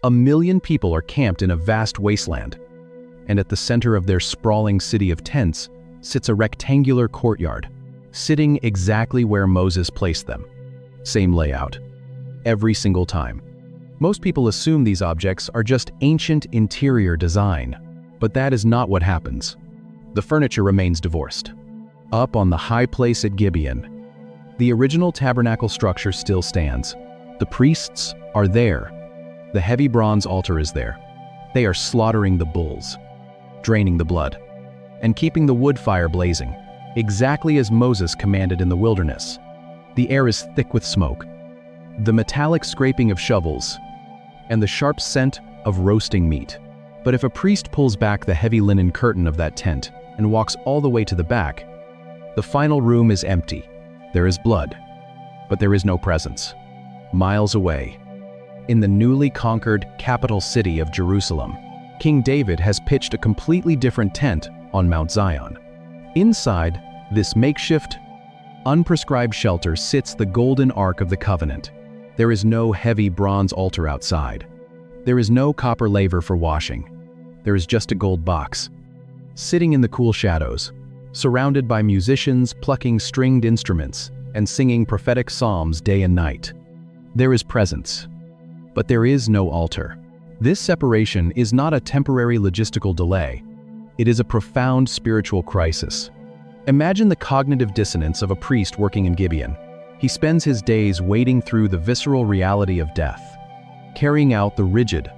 1,000,000 people are camped in a vast wasteland, and at the center of their sprawling city of tents sits a rectangular courtyard, sitting exactly where Moses placed them. Same layout, every single time. Most people assume these objects are just ancient interior design, but that is not what happens. The furniture remains divorced. Up on the high place at Gibeon, the original tabernacle structure still stands. The priests are there. The heavy bronze altar is there. They are slaughtering the bulls, draining the blood, and keeping the wood fire blazing, exactly as Moses commanded in the wilderness. The air is thick with smoke, the metallic scraping of shovels, and the sharp scent of roasting meat. But if a priest pulls back the heavy linen curtain of that tent and walks all the way to the back, the final room is empty. There is blood, but there is no presence. Miles away, in the newly conquered capital city of Jerusalem, King David has pitched a completely different tent on Mount Zion. Inside this makeshift, unprescribed shelter sits the golden Ark of the Covenant. There is no heavy bronze altar outside. There is no copper laver for washing. There is just a gold box, sitting in the cool shadows, surrounded by musicians plucking stringed instruments and singing prophetic psalms day and night. There is presence, but there is no altar. This separation is not a temporary logistical delay. It is a profound spiritual crisis. Imagine the cognitive dissonance of a priest working in Gibeon. He spends his days wading through the visceral reality of death, carrying out the rigid,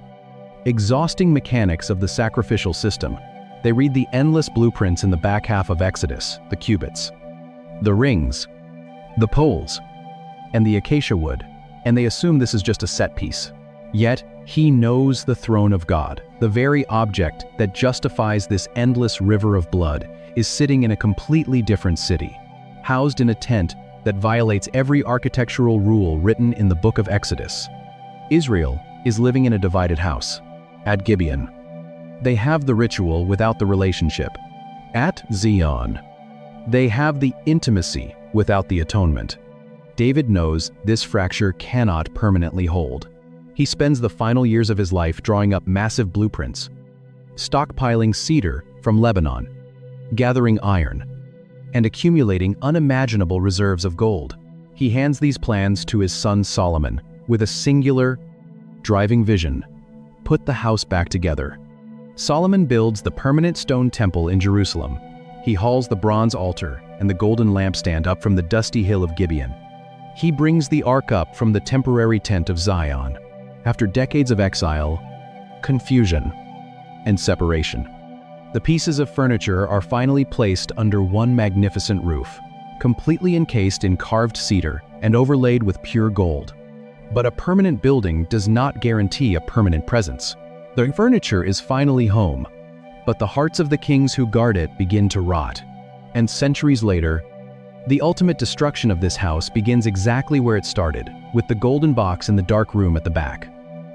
exhausting mechanics of the sacrificial system. They read the endless blueprints in the back half of Exodus, the cubits, the rings, the poles, and the acacia wood, and they assume this is just a set piece. Yet, he knows the throne of God, the very object that justifies this endless river of blood, is sitting in a completely different city, housed in a tent that violates every architectural rule written in the book of Exodus. Israel is living in a divided house. At Gibeon, they have the ritual without the relationship. At Zion, they have the intimacy without the atonement. David knows this fracture cannot permanently hold. He spends the final years of his life drawing up massive blueprints, stockpiling cedar from Lebanon, gathering iron, and accumulating unimaginable reserves of gold. He hands these plans to his son Solomon with a singular, driving vision: put the house back together. Solomon builds the permanent stone temple in Jerusalem. He hauls the bronze altar and the golden lampstand up from the dusty hill of Gibeon. He brings the ark up from the temporary tent of Zion. After decades of exile, confusion, and separation, the pieces of furniture are finally placed under one magnificent roof, completely encased in carved cedar and overlaid with pure gold. But a permanent building does not guarantee a permanent presence. The furniture is finally home, but the hearts of the kings who guard it begin to rot. And centuries later, the ultimate destruction of this house begins exactly where it started, with the golden box in the dark room at the back.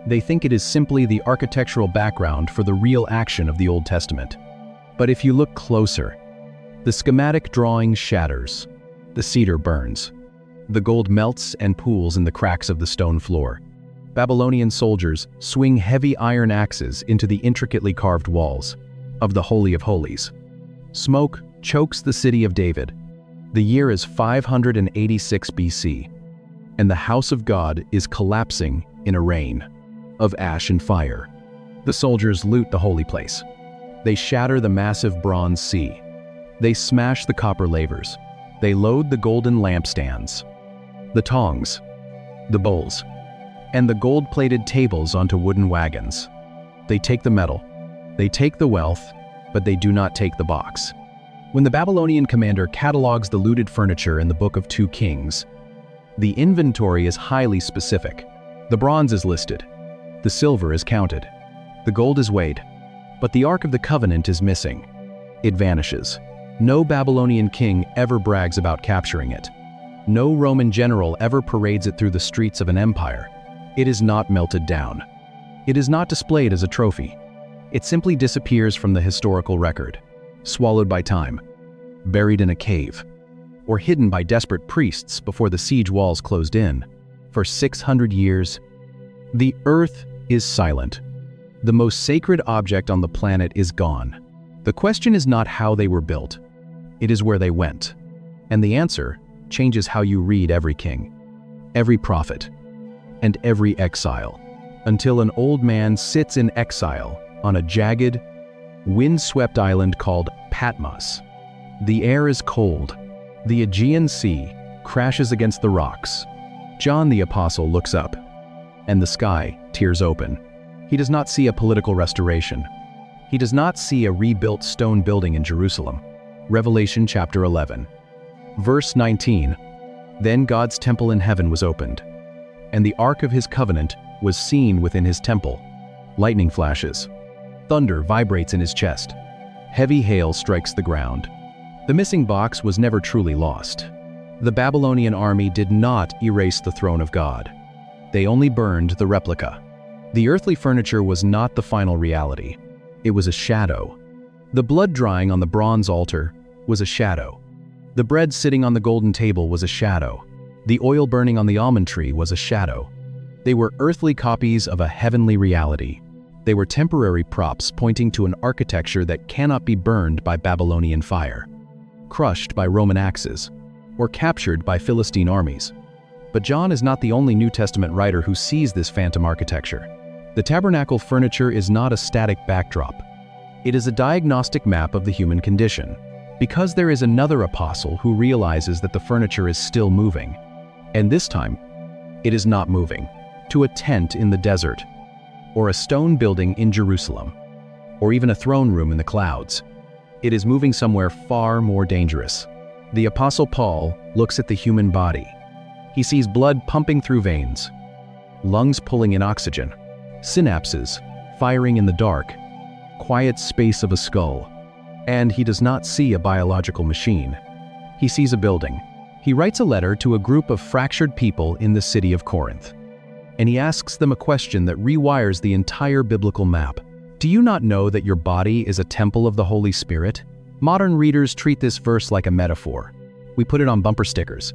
They think it is simply the architectural background for the real action of the Old Testament. But if you look closer, the schematic drawing shatters. The cedar burns. The gold melts and pools in the cracks of the stone floor. Babylonian soldiers swing heavy iron axes into the intricately carved walls of the Holy of Holies. Smoke chokes the city of David. The year is 586 BC, and the house of God is collapsing in a rain of ash and fire. The soldiers loot the holy place. They shatter the massive bronze sea. They smash the copper lavers. They load the golden lampstands, the tongs, the bowls, and the gold-plated tables onto wooden wagons. They take the metal, they take the wealth, but they do not take the box. When the Babylonian commander catalogs the looted furniture in the Book of 2 Kings, the inventory is highly specific. The bronze is listed, the silver is counted, the gold is weighed, but the Ark of the Covenant is missing. It vanishes. No Babylonian king ever brags about capturing it. No Roman general ever parades it through the streets of an empire. It is not melted down. It is not displayed as a trophy. It simply disappears from the historical record, swallowed by time, buried in a cave, or hidden by desperate priests before the siege walls closed in. For 600 years, the earth is silent. The most sacred object on the planet is gone. The question is not how they were built. It is where they went. And the answer changes how you read every king, every prophet, and every exile, until an old man sits in exile on a jagged, wind-swept island called Patmos. The air is cold. The Aegean Sea crashes against the rocks. John the Apostle looks up, and the sky tears open. He does not see a political restoration. He does not see a rebuilt stone building in Jerusalem. Revelation chapter 11. Verse 19. Then God's temple in heaven was opened, and the ark of his covenant was seen within his temple. Lightning flashes. Thunder vibrates in his chest. Heavy hail strikes the ground. The missing box was never truly lost. The Babylonian army did not erase the throne of God. They only burned the replica. The earthly furniture was not the final reality. It was a shadow. The blood drying on the bronze altar was a shadow. The bread sitting on the golden table was a shadow. The oil burning on the almond tree was a shadow. They were earthly copies of a heavenly reality. They were temporary props pointing to an architecture that cannot be burned by Babylonian fire, crushed by Roman axes, or captured by Philistine armies. But John is not the only New Testament writer who sees this phantom architecture. The tabernacle furniture is not a static backdrop. It is a diagnostic map of the human condition, because there is another apostle who realizes that the furniture is still moving. And this time, it is not moving to a tent in the desert, or a stone building in Jerusalem, or even a throne room in the clouds. It is moving somewhere far more dangerous. The Apostle Paul looks at the human body. He sees blood pumping through veins, lungs pulling in oxygen, synapses firing in the dark, quiet space of a skull. And he does not see a biological machine. He sees a building. He writes a letter to a group of fractured people in the city of Corinth. And he asks them a question that rewires the entire biblical map. Do you not know that your body is a temple of the Holy Spirit? Modern readers treat this verse like a metaphor. We put it on bumper stickers.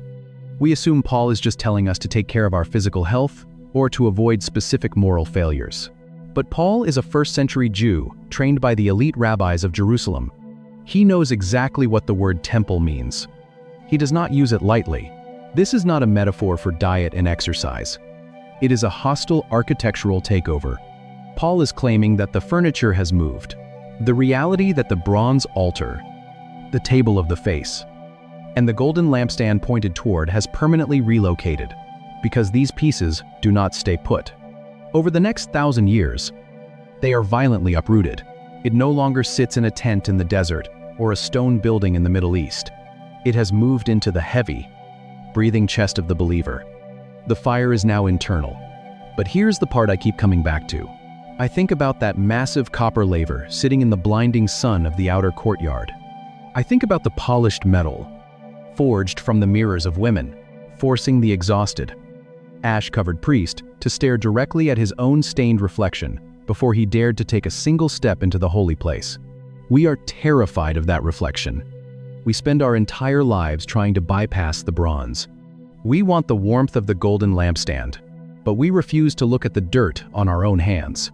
We assume Paul is just telling us to take care of our physical health or to avoid specific moral failures. But Paul is a first-century Jew trained by the elite rabbis of Jerusalem. He knows exactly what the word temple means. He does not use it lightly. This is not a metaphor for diet and exercise. It is a hostile architectural takeover. Paul is claiming that the furniture has moved. The reality that the bronze altar, the table of the face, and the golden lampstand pointed toward has permanently relocated, because these pieces do not stay put. Over the next 1,000 years, they are violently uprooted. It no longer sits in a tent in the desert or a stone building in the Middle East. It has moved into the heavy, breathing chest of the believer. The fire is now internal. But here's the part I keep coming back to. I think about that massive copper laver sitting in the blinding sun of the outer courtyard. I think about the polished metal, forged from the mirrors of women, forcing the exhausted, ash-covered priest to stare directly at his own stained reflection before he dared to take a single step into the holy place. We are terrified of that reflection. We spend our entire lives trying to bypass the bronze. We want the warmth of the golden lampstand, but we refuse to look at the dirt on our own hands.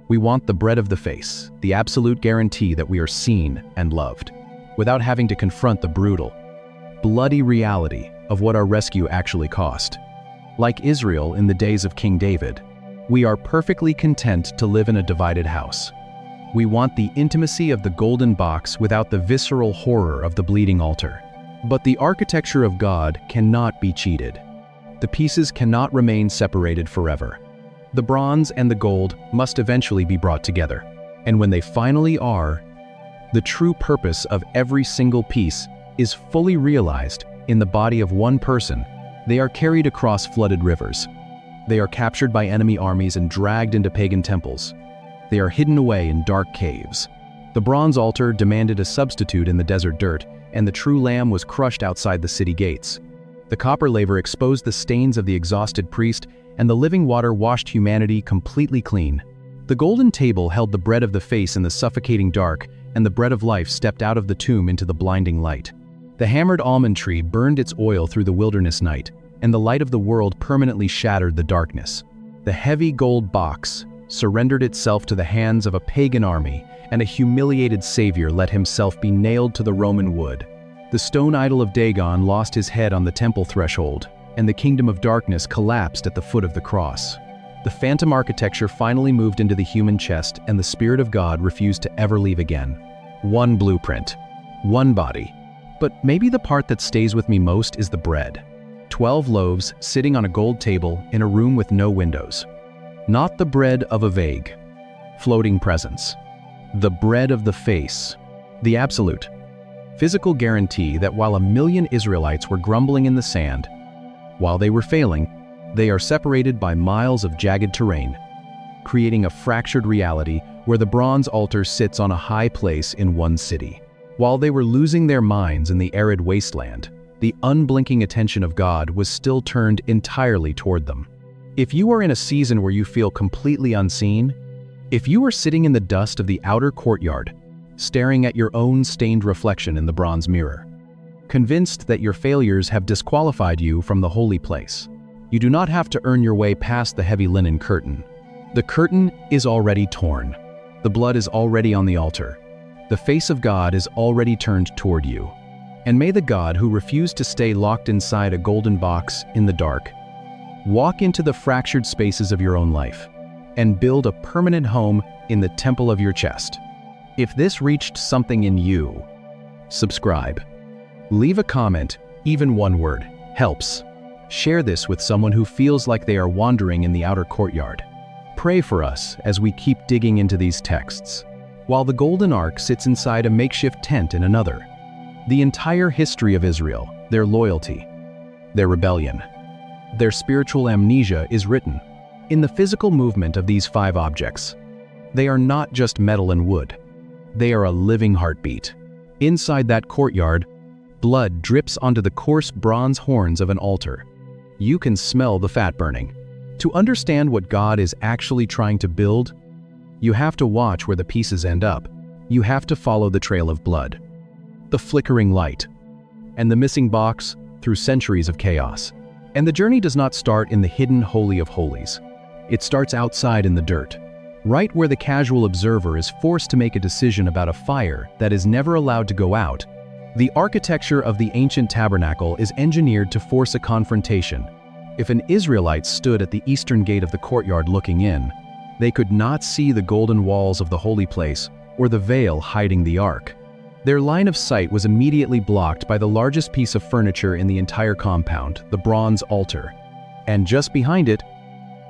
We want the bread of the face, the absolute guarantee that we are seen and loved, without having to confront the brutal, bloody reality of what our rescue actually cost. Like Israel in the days of King David, we are perfectly content to live in a divided house. We want the intimacy of the golden box without the visceral horror of the bleeding altar. But the architecture of God cannot be cheated. The pieces cannot remain separated forever. The bronze and the gold must eventually be brought together. And when they finally are, the true purpose of every single piece is fully realized in the body of one person. They are carried across flooded rivers. They are captured by enemy armies and dragged into pagan temples. They are hidden away in dark caves. The bronze altar demanded a substitute in the desert dirt, and the true lamb was crushed outside the city gates. The copper laver exposed the stains of the exhausted priest, and the living water washed humanity completely clean. The golden table held the bread of the face in the suffocating dark, and the bread of life stepped out of the tomb into the blinding light. The hammered almond tree burned its oil through the wilderness night, and the light of the world permanently shattered the darkness. The heavy gold box surrendered itself to the hands of a pagan army, and a humiliated savior let himself be nailed to the Roman wood. The stone idol of Dagon lost his head on the temple threshold, and the kingdom of darkness collapsed at the foot of the cross. The phantom architecture finally moved into the human chest, and the Spirit of God refused to ever leave again. One blueprint, one body. But maybe the part that stays with me most is the bread. 12 loaves sitting on a gold table in a room with no windows. Not the bread of a vague, floating presence. The bread of the face, the absolute, physical guarantee that while 1,000,000 Israelites were grumbling in the sand, while they were failing, they are separated by miles of jagged terrain, creating a fractured reality where the bronze altar sits on a high place in one city. While they were losing their minds in the arid wasteland, the unblinking attention of God was still turned entirely toward them. If you are in a season where you feel completely unseen, if you are sitting in the dust of the outer courtyard, staring at your own stained reflection in the bronze mirror, convinced that your failures have disqualified you from the holy place, you do not have to earn your way past the heavy linen curtain. The curtain is already torn. The blood is already on the altar. The face of God is already turned toward you. And may the God who refused to stay locked inside a golden box in the dark walk into the fractured spaces of your own life and build a permanent home in the temple of your chest. If this reached something in you, subscribe. Leave a comment, even one word helps. Share this with someone who feels like they are wandering in the outer courtyard. Pray for us as we keep digging into these texts. While the Golden Ark sits inside a makeshift tent in another, the entire history of Israel, their loyalty, their rebellion, their spiritual amnesia is written in the physical movement of these 5 objects. They are not just metal and wood. They are a living heartbeat. Inside that courtyard, blood drips onto the coarse bronze horns of an altar. You can smell the fat burning. To understand what God is actually trying to build, you have to watch where the pieces end up. You have to follow the trail of blood, the flickering light, and the missing box through centuries of chaos. And the journey does not start in the hidden Holy of Holies. It starts outside in the dirt, right where the casual observer is forced to make a decision about a fire that is never allowed to go out. The architecture of the ancient tabernacle is engineered to force a confrontation. If an Israelite stood at the eastern gate of the courtyard looking in, they could not see the golden walls of the holy place or the veil hiding the ark. Their line of sight was immediately blocked by the largest piece of furniture in the entire compound, the bronze altar, and just behind it,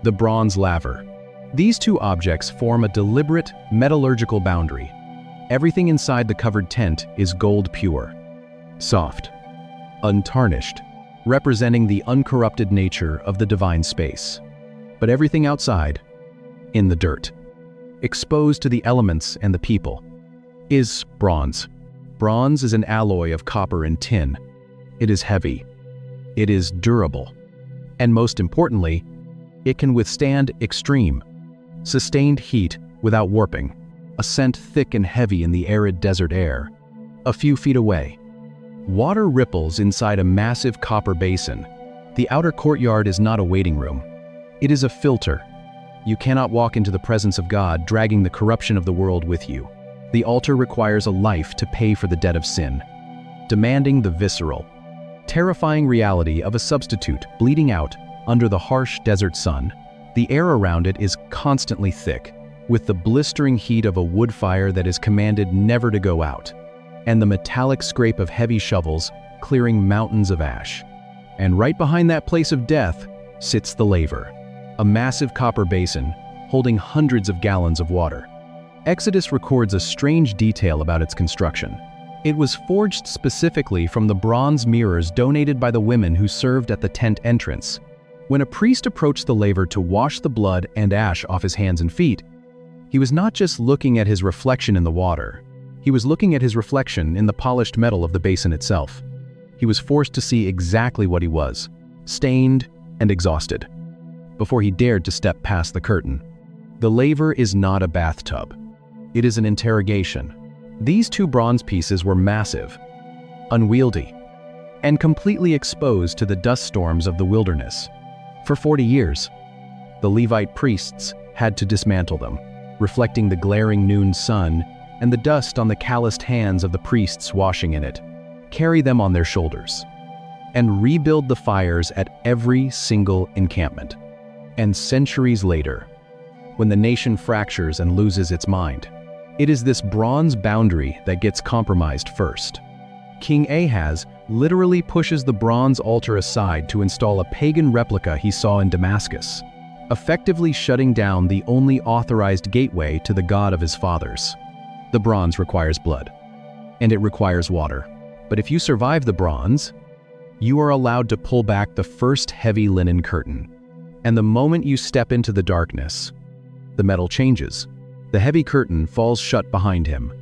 the bronze laver. These 2 objects form a deliberate metallurgical boundary. Everything inside the covered tent is gold pure, soft, untarnished, representing the uncorrupted nature of the divine space. But everything outside, in the dirt, exposed to the elements and the people, is bronze. Bronze is an alloy of copper and tin. It is heavy. It is durable. And most importantly, it can withstand extreme, sustained heat without warping, a scent thick and heavy in the arid desert air. A few feet away, water ripples inside a massive copper basin. The outer courtyard is not a waiting room. It is a filter. You cannot walk into the presence of God dragging the corruption of the world with you. The altar requires a life to pay for the debt of sin, demanding the visceral, terrifying reality of a substitute bleeding out under the harsh desert sun. The air around it is constantly thick, with the blistering heat of a wood fire that is commanded never to go out, and the metallic scrape of heavy shovels clearing mountains of ash. And right behind that place of death sits the laver, a massive copper basin holding hundreds of gallons of water. Exodus records a strange detail about its construction. It was forged specifically from the bronze mirrors donated by the women who served at the tent entrance. When a priest approached the laver to wash the blood and ash off his hands and feet, he was not just looking at his reflection in the water. He was looking at his reflection in the polished metal of the basin itself. He was forced to see exactly what he was, stained and exhausted, before he dared to step past the curtain. The laver is not a bathtub. It is an interrogation. These 2 bronze pieces were massive, unwieldy, and completely exposed to the dust storms of the wilderness. For 40 years, the Levite priests had to dismantle them, reflecting the glaring noon sun and the dust on the calloused hands of the priests washing in it, carry them on their shoulders, and rebuild the fires at every single encampment. And centuries later, when the nation fractures and loses its mind, it is this bronze boundary that gets compromised first. King Ahaz literally pushes the bronze altar aside to install a pagan replica he saw in Damascus, effectively shutting down the only authorized gateway to the God of his fathers. The bronze requires blood, and it requires water. But if you survive the bronze, you are allowed to pull back the first heavy linen curtain. And the moment you step into the darkness, the metal changes. The heavy curtain falls shut behind him.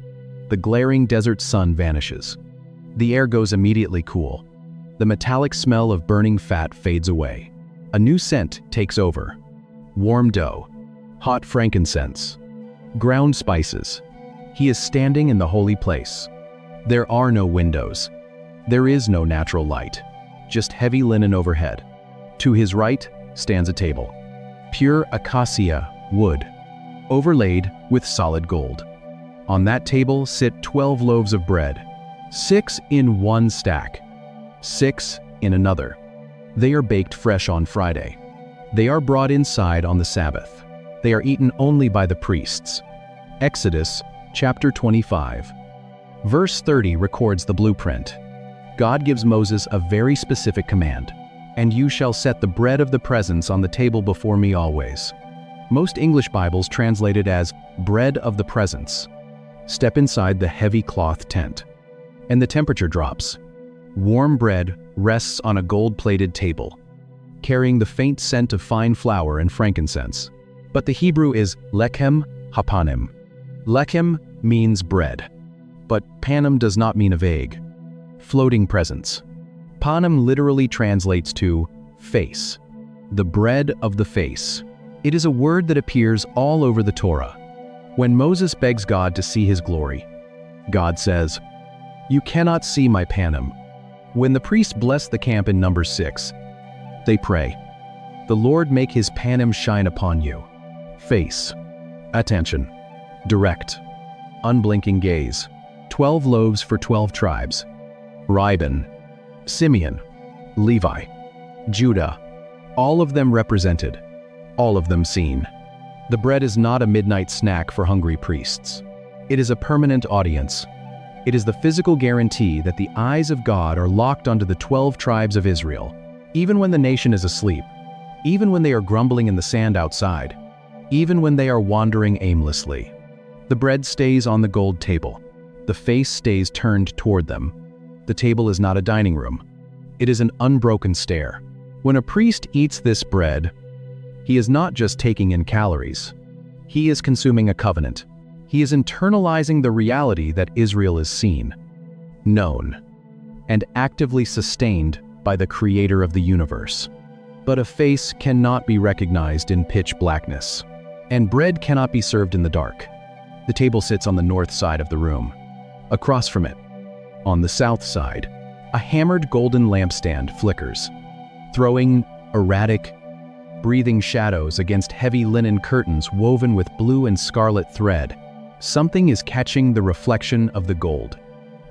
The glaring desert sun vanishes. The air goes immediately cool. The metallic smell of burning fat fades away. A new scent takes over. Warm dough, hot frankincense, ground spices. He is standing in the holy place. There are no windows. There is no natural light, just heavy linen overhead. To his right stands a table, pure acacia wood, overlaid with solid gold. On that table sit 12 loaves of bread, 6 in one stack, 6 in another. They are baked fresh on Friday. They are brought inside on the Sabbath. They are eaten only by the priests. Exodus chapter 25. Verse 30 records the blueprint. God gives Moses a very specific command, "And you shall set the bread of the presence on the table before me always." Most English Bibles translate it as bread of the presence. Step inside the heavy cloth tent, and the temperature drops. Warm bread rests on a gold-plated table, carrying the faint scent of fine flour and frankincense. But the Hebrew is lechem hapanim. Lechem means bread, but panim does not mean a vague, floating presence. Panim literally translates to face, the bread of the face. It is a word that appears all over the Torah. When Moses begs God to see his glory, God says, "You cannot see my panim." When the priests bless the camp in Numbers 6, they pray, "The Lord make his panim shine upon you." Face, attention, direct, unblinking gaze. 12 loaves for 12 tribes. Reuben, Simeon, Levi, Judah, all of them represented, all of them seen. The bread is not a midnight snack for hungry priests. It is a permanent audience. It is the physical guarantee that the eyes of God are locked onto the 12 tribes of Israel, even when the nation is asleep, even when they are grumbling in the sand outside, even when they are wandering aimlessly. The bread stays on the gold table. The face stays turned toward them. The table is not a dining room. It is an unbroken stare. When a priest eats this bread, he is not just taking in calories. He is consuming a covenant. He is internalizing the reality that Israel is seen, known, and actively sustained by the Creator of the universe. But a face cannot be recognized in pitch blackness, and bread cannot be served in the dark. The table sits on the north side of the room. Across from it, on the south side, a hammered golden lampstand flickers, throwing erratic, breathing shadows against heavy linen curtains woven with blue and scarlet thread. Something is catching the reflection of the gold.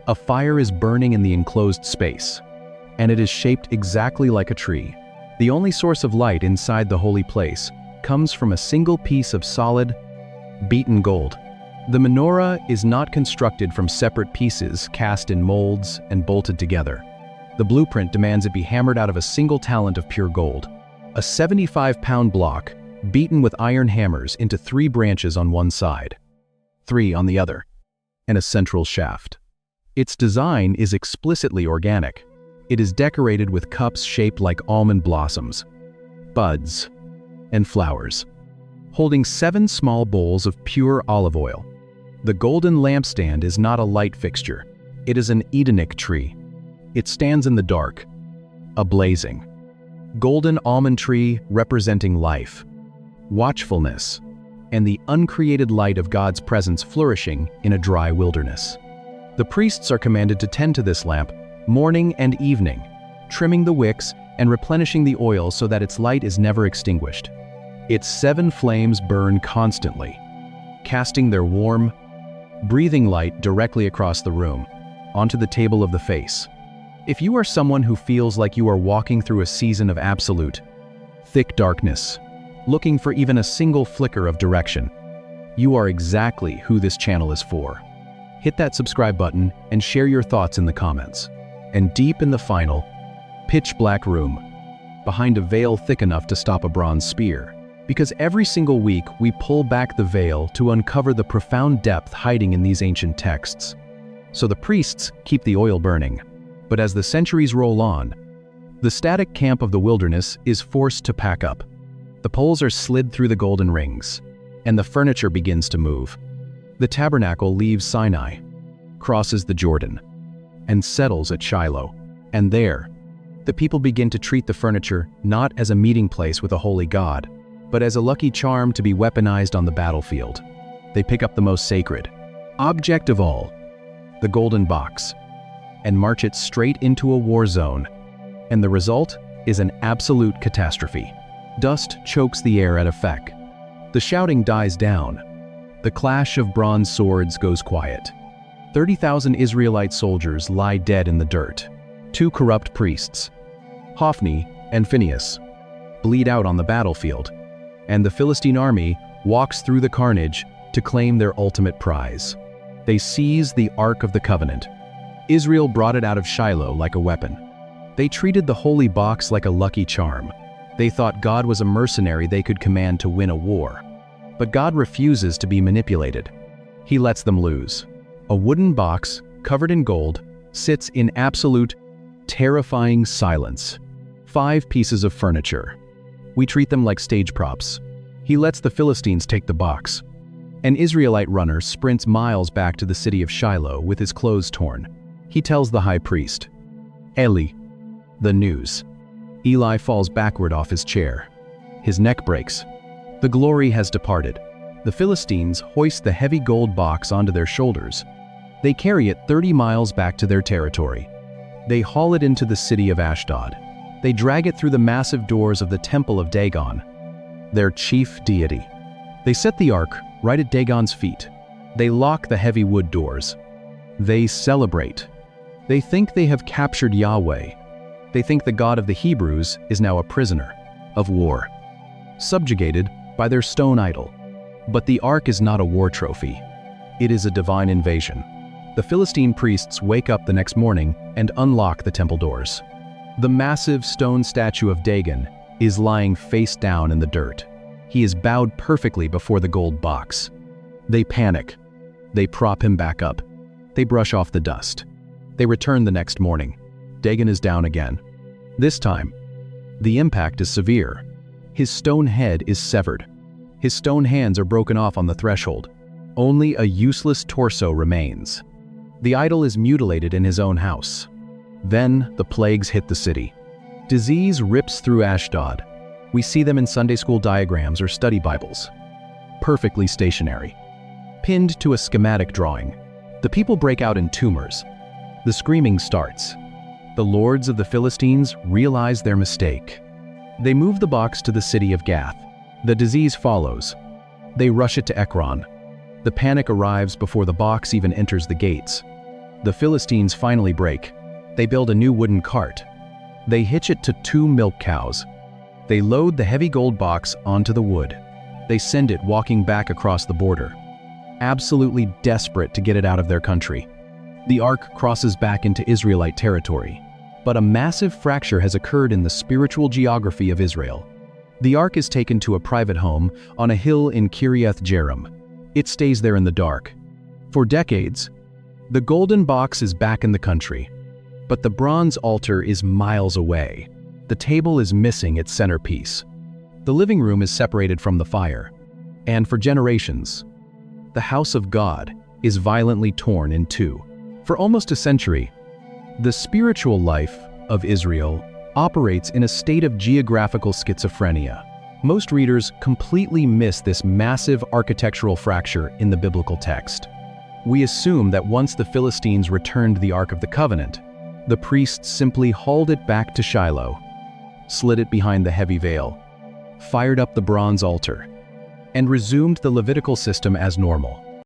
A fire is burning in the enclosed space, and it is shaped exactly like a tree. The only source of light inside the holy place comes from a single piece of solid, beaten gold. The menorah is not constructed from separate pieces cast in molds and bolted together. The blueprint demands it be hammered out of a single talent of pure gold, a 75-pound block beaten with iron hammers into 3 branches on one side, 3 on the other, and a central shaft. Its design is explicitly organic. It is decorated with cups shaped like almond blossoms, buds, and flowers, holding 7 small bowls of pure olive oil. The golden lampstand is not a light fixture. It is an Edenic tree. It stands in the dark, a blazing, golden almond tree representing life, watchfulness, and the uncreated light of God's presence flourishing in a dry wilderness. The priests are commanded to tend to this lamp morning and evening, trimming the wicks and replenishing the oil so that its light is never extinguished. Its 7 flames burn constantly, casting their warm, breathing light directly across the room, onto the table of the face. If you are someone who feels like you are walking through a season of absolute, thick darkness, looking for even a single flicker of direction, you are exactly who this channel is for. Hit that subscribe button and share your thoughts in the comments. And deep in the final, pitch-black room, behind a veil thick enough to stop a bronze spear. Because every single week we pull back the veil to uncover the profound depth hiding in these ancient texts. So the priests keep the oil burning. But as the centuries roll on, the static camp of the wilderness is forced to pack up. The poles are slid through the golden rings, and the furniture begins to move. The tabernacle leaves Sinai, crosses the Jordan, and settles at Shiloh. And there, the people begin to treat the furniture not as a meeting place with a holy God, but as a lucky charm to be weaponized on the battlefield. They pick up the most sacred object of all, the golden box, and march it straight into a war zone. And the result is an absolute catastrophe. Dust chokes the air at effect. The shouting dies down. The clash of bronze swords goes quiet. 30,000 Israelite soldiers lie dead in the dirt. 2 corrupt priests, Hophni and Phinehas, bleed out on the battlefield, and the Philistine army walks through the carnage to claim their ultimate prize. They seize the Ark of the Covenant. Israel brought it out of Shiloh like a weapon. They treated the holy box like a lucky charm. They thought God was a mercenary they could command to win a war. But God refuses to be manipulated. He lets them lose. A wooden box, covered in gold, sits in absolute, terrifying silence. 5 pieces of furniture. We treat them like stage props. He lets the Philistines take the box. An Israelite runner sprints miles back to the city of Shiloh with his clothes torn. He tells the high priest, "Eli, the news." Eli falls backward off his chair. His neck breaks. The glory has departed. The Philistines hoist the heavy gold box onto their shoulders. They carry it 30 miles back to their territory. They haul it into the city of Ashdod. They drag it through the massive doors of the temple of Dagon, their chief deity. They set the ark right at Dagon's feet. They lock the heavy wood doors. They celebrate. They think they have captured Yahweh. They think the God of the Hebrews is now a prisoner of war, subjugated by their stone idol. But the ark is not a war trophy. It is a divine invasion. The Philistine priests wake up the next morning and unlock the temple doors. The massive stone statue of Dagon is lying face down in the dirt. He is bowed perfectly before the gold box. They panic. They prop him back up. They brush off the dust. They return the next morning. Dagon is down again. This time, the impact is severe. His stone head is severed. His stone hands are broken off on the threshold. Only a useless torso remains. The idol is mutilated in his own house. Then the plagues hit the city. Disease rips through Ashdod. We see them in Sunday school diagrams or study Bibles. Perfectly stationary. Pinned to a schematic drawing. The people break out in tumors. The screaming starts. The lords of the Philistines realize their mistake. They move the box to the city of Gath. The disease follows. They rush it to Ekron. The panic arrives before the box even enters the gates. The Philistines finally break. They build a new wooden cart. They hitch it to 2 milk cows. They load the heavy gold box onto the wood. They send it walking back across the border, absolutely desperate to get it out of their country. The ark crosses back into Israelite territory, but a massive fracture has occurred in the spiritual geography of Israel. The ark is taken to a private home on a hill in Kiriath Jearim. It stays there in the dark. For decades, the golden box is back in the country, but the bronze altar is miles away. The table is missing its centerpiece. The living room is separated from the fire, and for generations, the house of God is violently torn in 2. For almost a century, the spiritual life of Israel operates in a state of geographical schizophrenia. Most readers completely miss this massive architectural fracture in the biblical text. We assume that once the Philistines returned the Ark of the Covenant, the priests simply hauled it back to Shiloh, slid it behind the heavy veil, fired up the bronze altar, and resumed the Levitical system as normal.